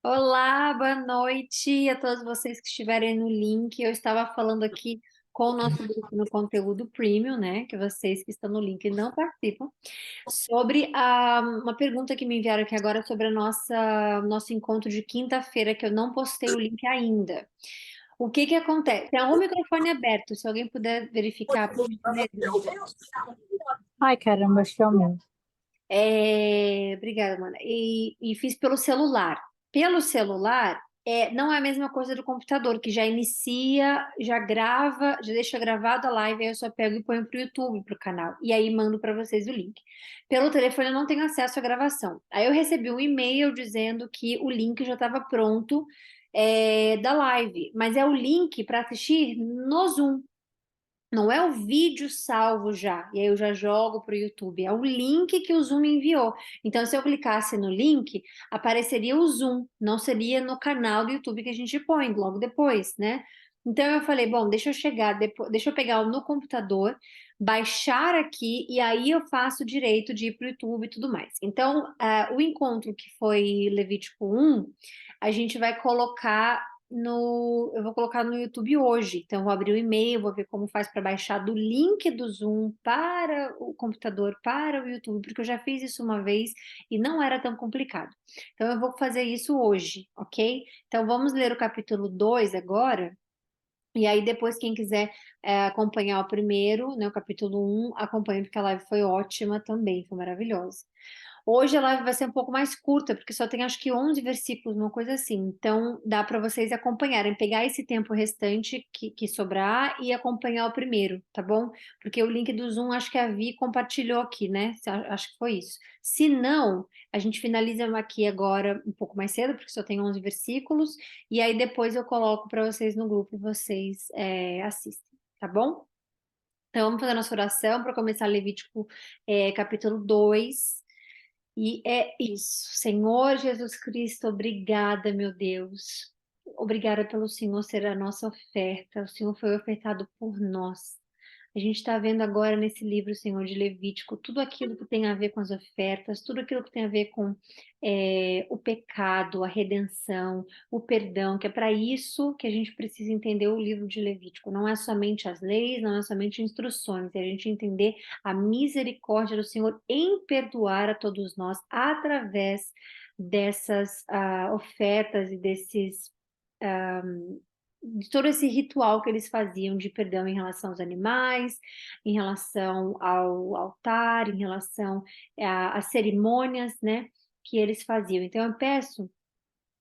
Olá, boa noite a todos vocês que estiverem no link. Eu estava falando aqui com o nosso grupo no conteúdo premium, né? Que vocês que estão no link não participam, sobre uma pergunta que me enviaram aqui agora sobre a nosso encontro de quinta-feira, que eu não postei o link ainda. O que que acontece? Tem o microfone aberto, se alguém puder verificar, por gentileza. Ai, caramba, acho que é o meu. Obrigada, mana. E fiz pelo celular. Pelo celular, não é a mesma coisa do computador, que já inicia, já grava, já deixa gravada a live, aí eu só pego e ponho para o YouTube, para o canal. E aí mando para vocês o link. Pelo telefone eu não tenho acesso à gravação. Aí eu recebi um e-mail dizendo que o link já estava pronto, da live, mas é o link para assistir no Zoom. Não é o vídeo salvo já, e aí eu já jogo para o YouTube. É o link que o Zoom me enviou. Então, se eu clicasse no link, apareceria o Zoom, não seria no canal do YouTube que a gente põe logo depois, né? Então eu falei, bom, deixa eu chegar, depois, deixa eu pegar no computador, baixar aqui, e aí eu faço o direito de ir para o YouTube e tudo mais. Então, o encontro que foi Levítico 1, a gente vai colocar eu vou colocar no YouTube hoje. Então, eu vou abrir o e-mail, vou ver como faz para baixar do link do Zoom para o computador, para o YouTube, porque eu já fiz isso uma vez e não era tão complicado. Então, eu vou fazer isso hoje, ok? Então, vamos ler o capítulo 2 agora. E aí, depois, quem quiser acompanhar o primeiro, né, o capítulo 1, acompanhe, porque a live foi ótima também, foi maravilhosa. Hoje a live vai ser um pouco mais curta, porque só tem acho que 11 versículos, uma coisa assim. Então dá para vocês acompanharem, pegar esse tempo restante que sobrar e acompanhar o primeiro, tá bom? Porque o link do Zoom acho que a Vi compartilhou aqui, né? Acho que foi isso. Se não, a gente finaliza aqui agora um pouco mais cedo, porque só tem 11 versículos, e aí depois eu coloco para vocês no grupo e vocês assistem, tá bom? Então vamos fazer a nossa oração para começar Levítico capítulo 2. E é isso. Senhor Jesus Cristo, obrigada, meu Deus. Obrigada pelo Senhor ser a nossa oferta. O Senhor foi ofertado por nós. A gente está vendo agora nesse livro, Senhor, de Levítico, tudo aquilo que tem a ver com as ofertas, tudo aquilo que tem a ver com o pecado, a redenção, o perdão, que é para isso que a gente precisa entender o livro de Levítico. Não é somente as leis, não é somente instruções, é a gente entender a misericórdia do Senhor em perdoar a todos nós através dessas ofertas e de todo esse ritual que eles faziam de perdão em relação aos animais, em relação ao altar, em relação às cerimônias, né, que eles faziam. Então eu peço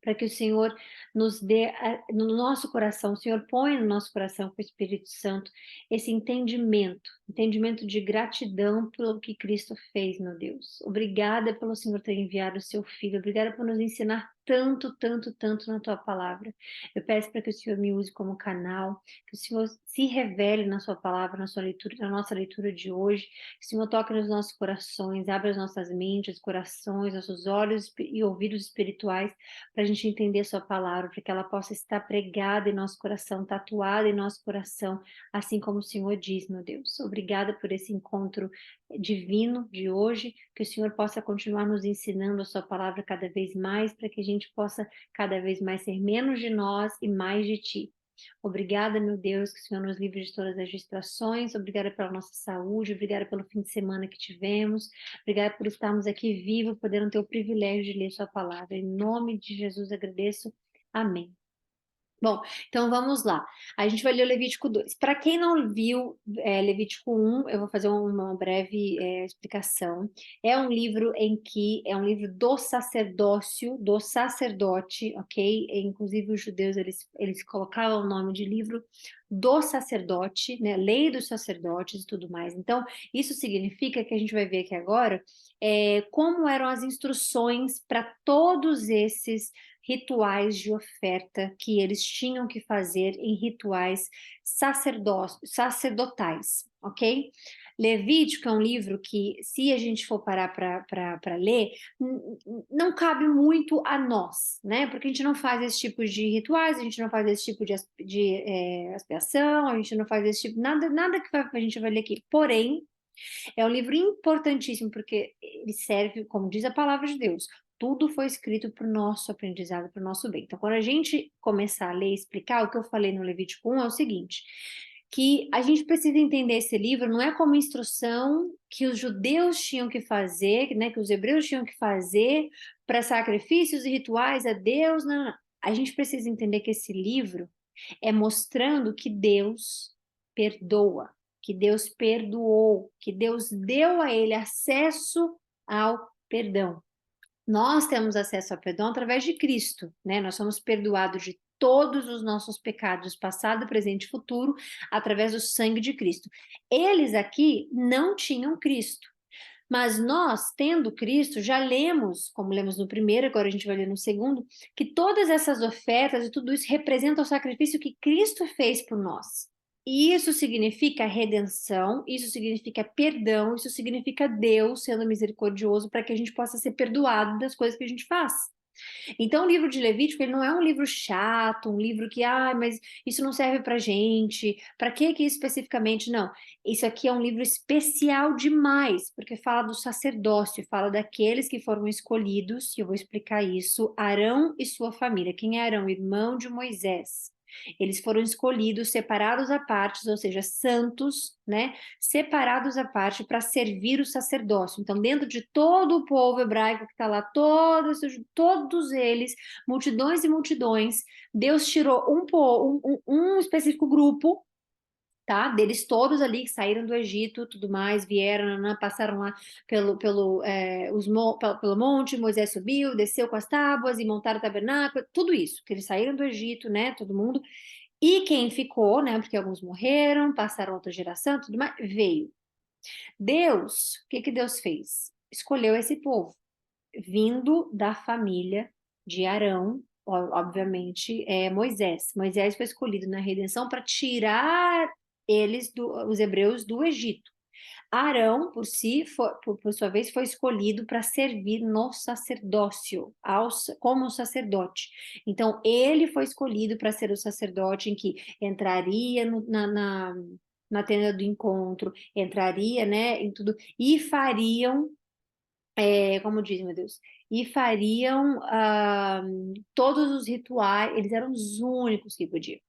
para que o Senhor nos dê no nosso coração, o Senhor põe no nosso coração com o Espírito Santo esse entendimento de gratidão pelo que Cristo fez, meu Deus. Obrigada pelo Senhor ter enviado o seu Filho, obrigada por nos ensinar tanto, tanto, tanto na tua palavra. Eu peço para que o Senhor me use como canal, que o Senhor se revele na sua palavra, na sua leitura, na nossa leitura de hoje, que o Senhor toque nos nossos corações, abra as nossas mentes, corações, nossos olhos e ouvidos espirituais, para a gente entender a sua palavra, para que ela possa estar pregada em nosso coração, tatuada em nosso coração, assim como o Senhor diz, meu Deus. Obrigada por esse encontro divino de hoje, que o Senhor possa continuar nos ensinando a sua palavra cada vez mais, para que a gente possa cada vez mais ser menos de nós e mais de ti. Obrigada, meu Deus, que o Senhor nos livre de todas as distrações. Obrigada pela nossa saúde, obrigada pelo fim de semana que tivemos. Obrigada por estarmos aqui vivos, podendo ter o privilégio de ler sua palavra. Em nome de Jesus agradeço. Amém. Bom, então vamos lá. A gente vai ler o Levítico 2. Para quem não viu Levítico 1, eu vou fazer uma breve explicação. É um livro é um livro do sacerdócio, do sacerdote, ok? Inclusive os judeus, eles colocavam o nome de livro do sacerdote, né? Lei dos sacerdotes e tudo mais. Então, isso significa que a gente vai ver aqui agora como eram as instruções para todos esses rituais de oferta que eles tinham que fazer em rituais sacerdotais, ok? Levítico é um livro que, se a gente for parar para ler, não cabe muito a nós, né? Porque a gente não faz esse tipo de rituais, a gente não faz esse tipo de expiação, a gente não faz esse tipo, nada que a gente vai ler aqui. Porém, é um livro importantíssimo porque ele serve, como diz a palavra de Deus, tudo foi escrito para o nosso aprendizado, para o nosso bem. Então, quando a gente começar a ler e explicar, o que eu falei no Levítico 1 é o seguinte, que a gente precisa entender esse livro não é como instrução que os judeus tinham que fazer, né, que os hebreus tinham que fazer para sacrifícios e rituais a Deus, não, não. A gente precisa entender que esse livro é mostrando que Deus perdoa, que Deus perdoou, que Deus deu a ele acesso ao perdão. Nós temos acesso ao perdão através de Cristo, né? Nós somos perdoados de todos os nossos pecados, passado, presente e futuro, através do sangue de Cristo. Eles aqui não tinham Cristo. Mas nós, tendo Cristo, já lemos, como lemos no primeiro, agora a gente vai ler no segundo, que todas essas ofertas e tudo isso representam o sacrifício que Cristo fez por nós. E isso significa redenção, isso significa perdão, isso significa Deus sendo misericordioso para que a gente possa ser perdoado das coisas que a gente faz. Então, o livro de Levítico, ele não é um livro chato, um livro que, mas isso não serve pra gente, para que isso especificamente? Não, isso aqui é um livro especial demais, porque fala do sacerdócio, fala daqueles que foram escolhidos, e eu vou explicar isso, Arão e sua família. Quem é Arão? Irmão de Moisés. Eles foram escolhidos, separados à parte, ou seja, santos, né? Separados à parte para servir o sacerdócio. Então, dentro de todo o povo hebraico que está lá, todos eles, multidões e multidões, Deus tirou um específico grupo, tá? Deles todos ali que saíram do Egito, tudo mais, vieram, passaram lá pelo monte, Moisés subiu, desceu com as tábuas e montaram o tabernáculo, tudo isso, que eles saíram do Egito, né? Todo mundo. E quem ficou, né? Porque alguns morreram, passaram outra geração, tudo mais, veio. Deus, o que Deus fez? Escolheu esse povo, vindo da família de Arão, obviamente, Moisés. Moisés foi escolhido na redenção para tirar os hebreus do Egito. Arão, por sua vez, foi escolhido para servir no sacerdócio, como sacerdote. Então, ele foi escolhido para ser o sacerdote em que entraria na tenda do encontro, entraria, né, em tudo, e fariam, como diz, meu Deus, e fariam todos os rituais, eles eram os únicos que podiam.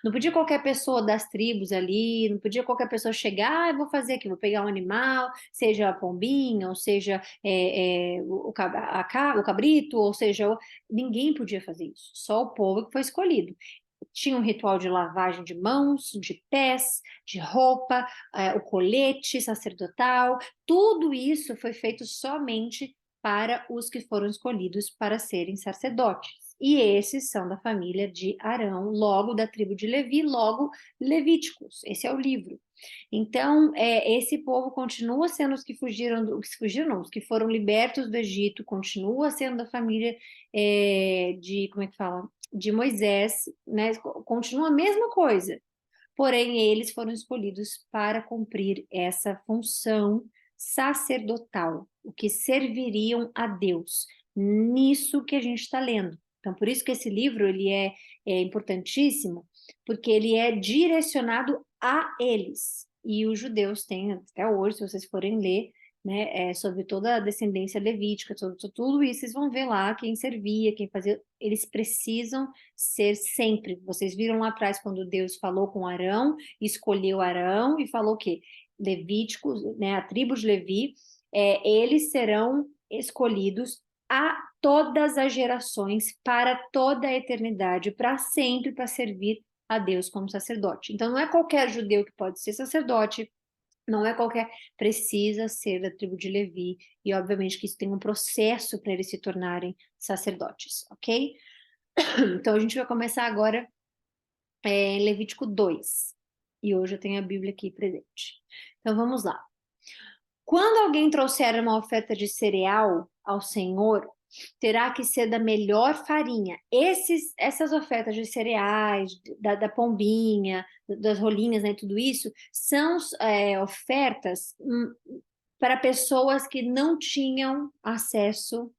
Não podia qualquer pessoa das tribos ali, não podia qualquer pessoa chegar, eu vou fazer aqui, vou pegar um animal, seja a pombinha, ou seja o cabrito, ou seja, ninguém podia fazer isso, só o povo que foi escolhido. Tinha um ritual de lavagem de mãos, de pés, de roupa, o colete sacerdotal, tudo isso foi feito somente para os que foram escolhidos para serem sacerdotes. E esses são da família de Arão, logo da tribo de Levi, logo Levíticos. Esse é o livro. Então, esse povo continua sendo os que os que foram libertos do Egito, continua sendo da família como é que fala? De Moisés, né? Continua a mesma coisa. Porém, eles foram escolhidos para cumprir essa função sacerdotal, o que serviriam a Deus. Nisso que a gente está lendo. Então, por isso que esse livro ele é importantíssimo, porque ele é direcionado a eles. E os judeus têm, até hoje, se vocês forem ler, né, sobre toda a descendência levítica, sobre tudo isso, vocês vão ver lá quem servia, quem fazia. Eles precisam ser sempre. Vocês viram lá atrás quando Deus falou com Arão, escolheu Arão e falou que Levíticos, né, a tribo de Levi, eles serão escolhidos a todas as gerações, para toda a eternidade, para sempre, para servir a Deus como sacerdote. Então, não é qualquer judeu que pode ser sacerdote, não é qualquer, precisa ser da tribo de Levi, e obviamente que isso tem um processo para eles se tornarem sacerdotes, ok? Então, a gente vai começar agora em Levítico 2, e hoje eu tenho a Bíblia aqui presente. Então, vamos lá. Quando alguém trouxer uma oferta de cereal ao Senhor, terá que ser da melhor farinha. Essas ofertas de cereais, da pombinha, das rolinhas, né, tudo isso, são ofertas para pessoas que não tinham acesso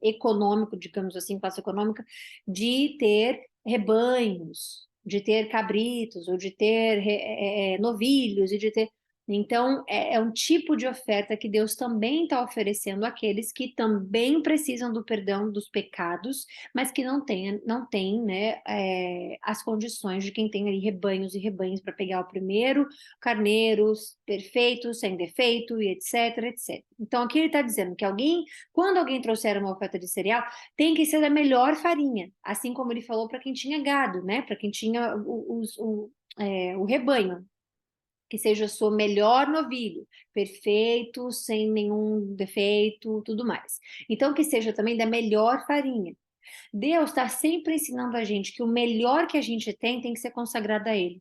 econômico, digamos assim, classe econômica, de ter rebanhos, de ter cabritos, ou de ter novilhos, e de ter... Então, é um tipo de oferta que Deus também está oferecendo àqueles que também precisam do perdão dos pecados, mas que não tem, né, as condições de quem tem ali rebanhos e rebanhos para pegar o primeiro carneiro perfeito, sem defeito, e etc, etc. Então, aqui ele está dizendo que quando alguém trouxer uma oferta de cereal, tem que ser da melhor farinha, assim como ele falou para quem tinha gado, né, para quem tinha o rebanho, que seja o seu melhor novilho, perfeito, sem nenhum defeito, tudo mais. Então, que seja também da melhor farinha. Deus está sempre ensinando a gente que o melhor que a gente tem que ser consagrado a Ele.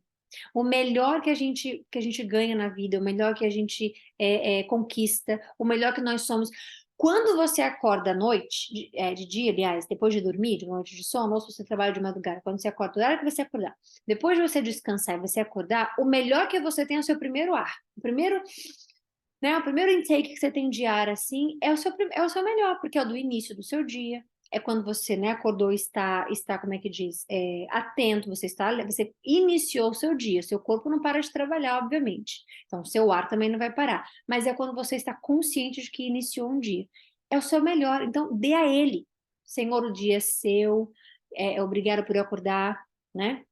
O melhor que a gente ganha na vida, o melhor que a gente conquista, o melhor que nós somos. Quando você acorda à noite, de dia, aliás, depois de dormir, de uma noite de sono, ou se você trabalha de madrugada, quando você acorda, na hora que você acordar, depois de você descansar e você acordar, o melhor que você tem é o seu primeiro ar. O primeiro intake que você tem de ar, assim, é o seu melhor, porque é o do início do seu dia, é quando você, né, acordou e está, como é que diz, atento, você iniciou o seu dia, seu corpo não para de trabalhar, obviamente, então seu ar também não vai parar, mas é quando você está consciente de que iniciou um dia, é o seu melhor, então dê a ele, Senhor, o dia é seu, obrigado por eu acordar, né?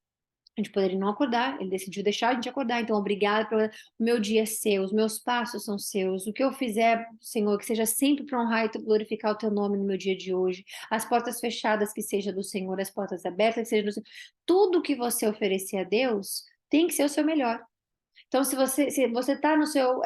A gente poderia não acordar, ele decidiu deixar a gente acordar, então obrigado, o meu dia é seu, os meus passos são seus, o que eu fizer, Senhor, que seja sempre para honrar e glorificar o teu nome no meu dia de hoje, as portas fechadas que seja do Senhor, as portas abertas que seja do Senhor, tudo que você oferecer a Deus tem que ser o seu melhor. Então, se você está no seu,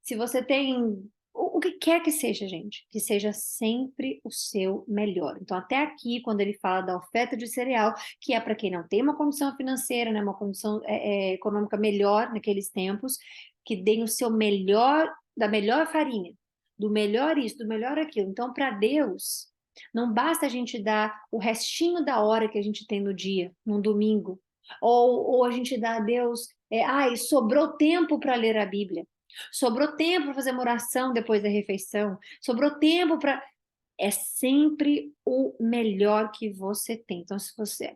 se você tem o que quer que seja, gente, que seja sempre o seu melhor. Então, até aqui, quando ele fala da oferta de cereal, que é para quem não tem uma condição financeira, né, uma condição econômica melhor naqueles tempos, que deem o seu melhor, da melhor farinha, do melhor isso, do melhor aquilo. Então, para Deus, não basta a gente dar o restinho da hora que a gente tem no dia, num domingo, ou a gente dá a Deus, sobrou tempo para ler a Bíblia, sobrou tempo para fazer uma oração depois da refeição, sobrou tempo para. É sempre o melhor que você tem. Então, se você.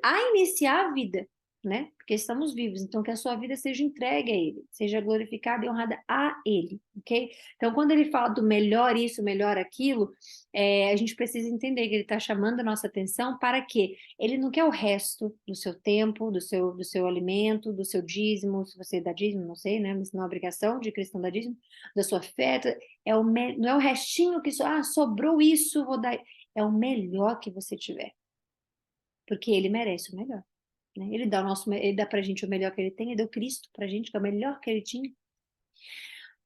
A iniciar a vida, né? Porque estamos vivos, então que a sua vida seja entregue a Ele, seja glorificada e honrada a Ele, ok? Então, quando ele fala do melhor isso, melhor aquilo, a gente precisa entender que ele está chamando a nossa atenção para que ele não quer o resto do seu tempo, do seu alimento, do seu dízimo, se você dá dízimo, não sei, né? Mas não é obrigação de cristão dar dízimo, da sua oferta, não é o restinho que sobrou isso, vou dar. É o melhor que você tiver, porque ele merece o melhor. Né? Ele dá pra gente o melhor que ele tem, ele deu Cristo pra gente, que é o melhor que ele tinha.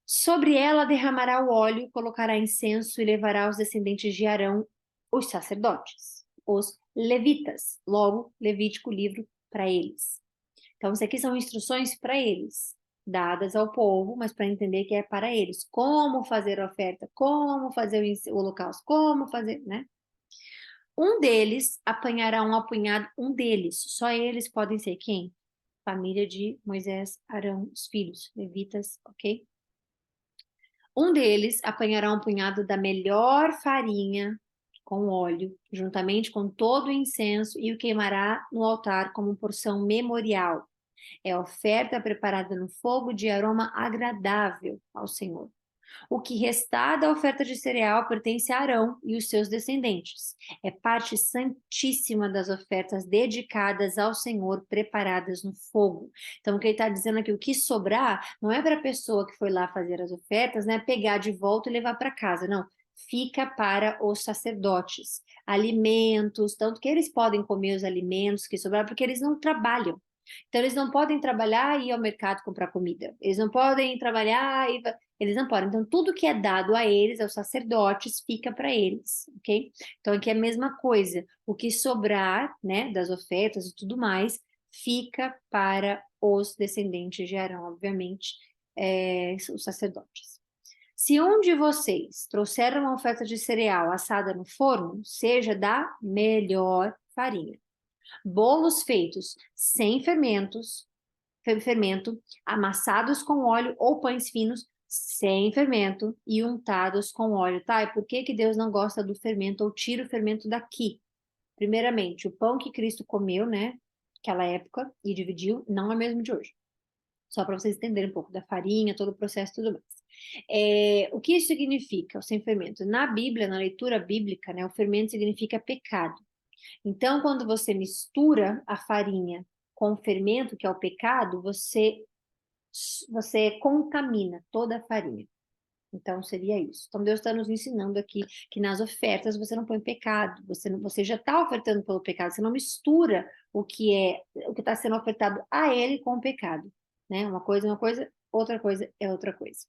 Sobre ela derramará o óleo, colocará incenso e levará os descendentes de Arão, os sacerdotes, os levitas. Logo, Levítico, livro para eles. Então, isso aqui são instruções para eles, dadas ao povo, mas para entender que é para eles. Como fazer a oferta, como fazer o holocausto, como fazer, né? Um deles apanhará um apunhado, um deles, só eles podem ser quem? Família de Moisés, Arão, os filhos, levitas, ok? Um deles apanhará um punhado da melhor farinha com óleo, juntamente com todo o incenso, e o queimará no altar como porção memorial. É oferta preparada no fogo de aroma agradável ao Senhor. O que restar da oferta de cereal pertence a Arão e os seus descendentes. É parte santíssima das ofertas dedicadas ao Senhor, preparadas no fogo. Então, o que ele está dizendo aqui, o que sobrar, não é para a pessoa que foi lá fazer as ofertas, né, pegar de volta e levar para casa, não. Fica para os sacerdotes. Alimentos, tanto que eles podem comer os alimentos que sobraram, porque eles não trabalham. Então, eles não podem trabalhar e ir ao mercado comprar comida. Eles não podem trabalhar e. Eles não podem. Então, tudo que é dado a eles, aos sacerdotes, fica para eles, ok? Então, aqui é a mesma coisa. O que sobrar, né, das ofertas e tudo mais, fica para os descendentes de Arão, obviamente, os sacerdotes. Se um de vocês trouxer uma oferta de cereal assada no forno, seja da melhor farinha. Bolos feitos sem fermento, amassados com óleo ou pães finos sem fermento e untados com óleo, tá? E por que que Deus não gosta do fermento ou tira o fermento daqui? Primeiramente, o pão que Cristo comeu, né, naquela época e dividiu, não é o mesmo de hoje. Só para vocês entenderem um pouco da farinha, todo o processo e tudo mais. O que isso significa, o sem fermento? Na Bíblia, na leitura bíblica, né, o fermento significa pecado. Então, quando você mistura a farinha com o fermento, que é o pecado, você contamina toda a farinha. Então, seria isso. Então, Deus está nos ensinando aqui que nas ofertas você não põe pecado, você já está ofertando pelo pecado, você não mistura o que está sendo ofertado a Ele com o pecado. Né? Uma coisa é uma coisa, outra coisa é outra coisa.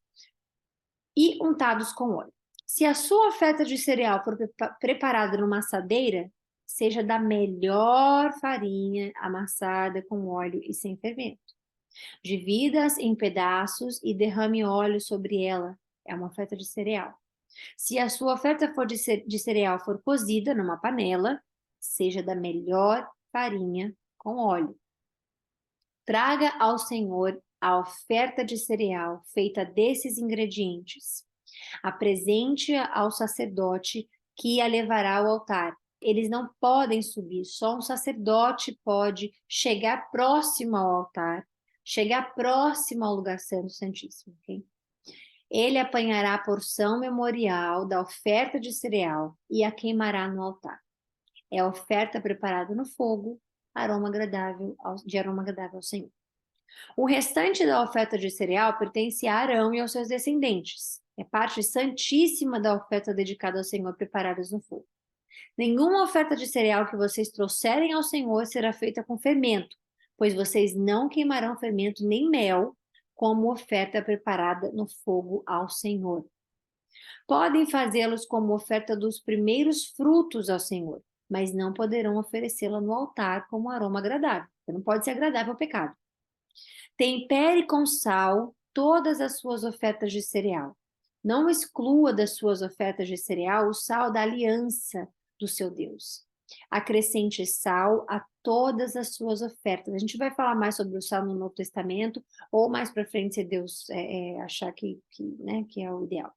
E untados com óleo. Se a sua oferta de cereal for preparada numa assadeira, seja da melhor farinha, amassada com óleo e sem fermento. Divida-as em pedaços e derrame óleo sobre ela. É uma oferta de cereal. Se a sua oferta for de cereal for cozida numa panela, seja da melhor farinha com óleo. Traga ao Senhor a oferta de cereal feita desses ingredientes. Apresente-a ao sacerdote que a levará ao altar. Eles não podem subir, só um sacerdote pode chegar próximo ao altar, chegar próximo ao lugar santo santíssimo, ok? Ele apanhará a porção memorial da oferta de cereal e a queimará no altar. É a oferta preparada no fogo, de aroma agradável ao Senhor. O restante da oferta de cereal pertence a Arão e aos seus descendentes. É parte santíssima da oferta dedicada ao Senhor preparadas no fogo. Nenhuma oferta de cereal que vocês trouxerem ao Senhor será feita com fermento, pois vocês não queimarão fermento nem mel como oferta preparada no fogo ao Senhor. Podem fazê-los como oferta dos primeiros frutos ao Senhor, mas não poderão oferecê-la no altar como aroma agradável. Não pode ser agradável ao pecado. Tempere com sal todas as suas ofertas de cereal. Não exclua das suas ofertas de cereal o sal da aliança do seu Deus. Acrescente sal a todas as suas ofertas. A gente vai falar mais sobre o sal no Novo Testamento, ou mais para frente, se Deus achar né, que é o ideal.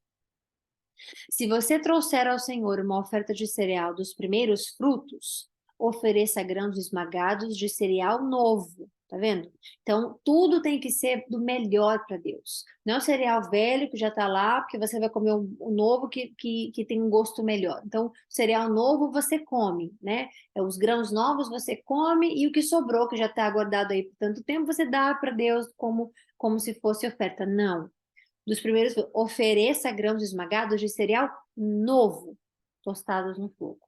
Se você trouxer ao Senhor uma oferta de cereal dos primeiros frutos, ofereça grãos esmagados de cereal novo. Tá vendo? Então, tudo tem que ser do melhor para Deus. Não é o cereal velho que já está lá, porque você vai comer o novo que tem um gosto melhor. Então, o cereal novo você come, né? Os grãos novos você come e o que sobrou, que já está guardado aí por tanto tempo, você dá para Deus como se fosse oferta. Não. Dos primeiros, ofereça grãos esmagados de cereal novo, tostados no fogo.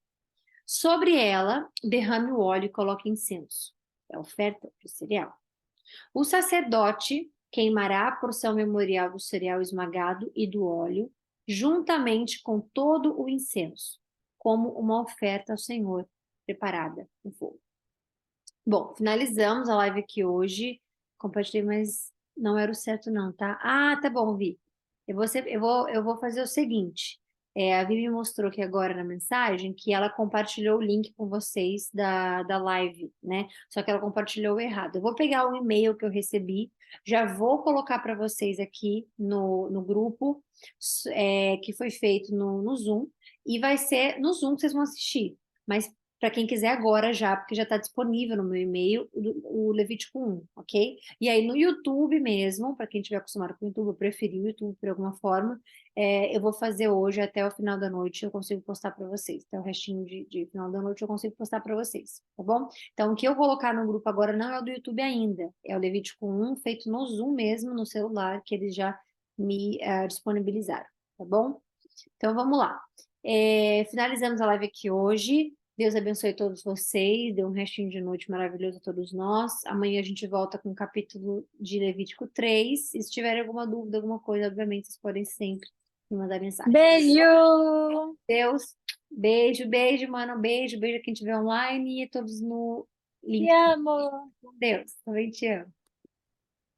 Sobre ela, derrame o óleo e coloque incenso. É a oferta de cereal. O sacerdote queimará a porção memorial do cereal esmagado e do óleo, juntamente com todo o incenso, como uma oferta ao Senhor, preparada no fogo. Bom, finalizamos a live aqui hoje. Compartilhei, mas não era o certo não, tá? Ah, tá bom, Vi. Eu vou fazer o seguinte. A Vi me mostrou aqui agora na mensagem que ela compartilhou o link com vocês da live, né? Só que ela compartilhou errado. Eu vou pegar o e-mail que eu recebi, já vou colocar para vocês aqui no grupo que foi feito no Zoom, e vai ser no Zoom que vocês vão assistir. Mas para quem quiser agora já, porque já está disponível no meu e-mail o Levítico 1, ok? E aí no YouTube mesmo, para quem estiver acostumado com o YouTube, eu preferi o YouTube por alguma forma, eu vou fazer hoje até o final da noite, eu consigo postar para vocês. Até o restinho de final da noite eu consigo postar para vocês, tá bom? Então o que eu colocar no grupo agora não é o do YouTube ainda, é o Levítico 1 feito no Zoom mesmo, no celular, que eles já me disponibilizaram, tá bom? Então vamos lá. Finalizamos a live aqui hoje. Deus abençoe todos vocês, dê um restinho de noite maravilhoso a todos nós. Amanhã a gente volta com o capítulo de Levítico 3. E se tiverem alguma dúvida, alguma coisa, obviamente, vocês podem sempre me mandar mensagem. Beijo! Deus, beijo, beijo, mano, beijo, beijo a quem estiver online e a todos no link. Te amo! Deus, também te amo.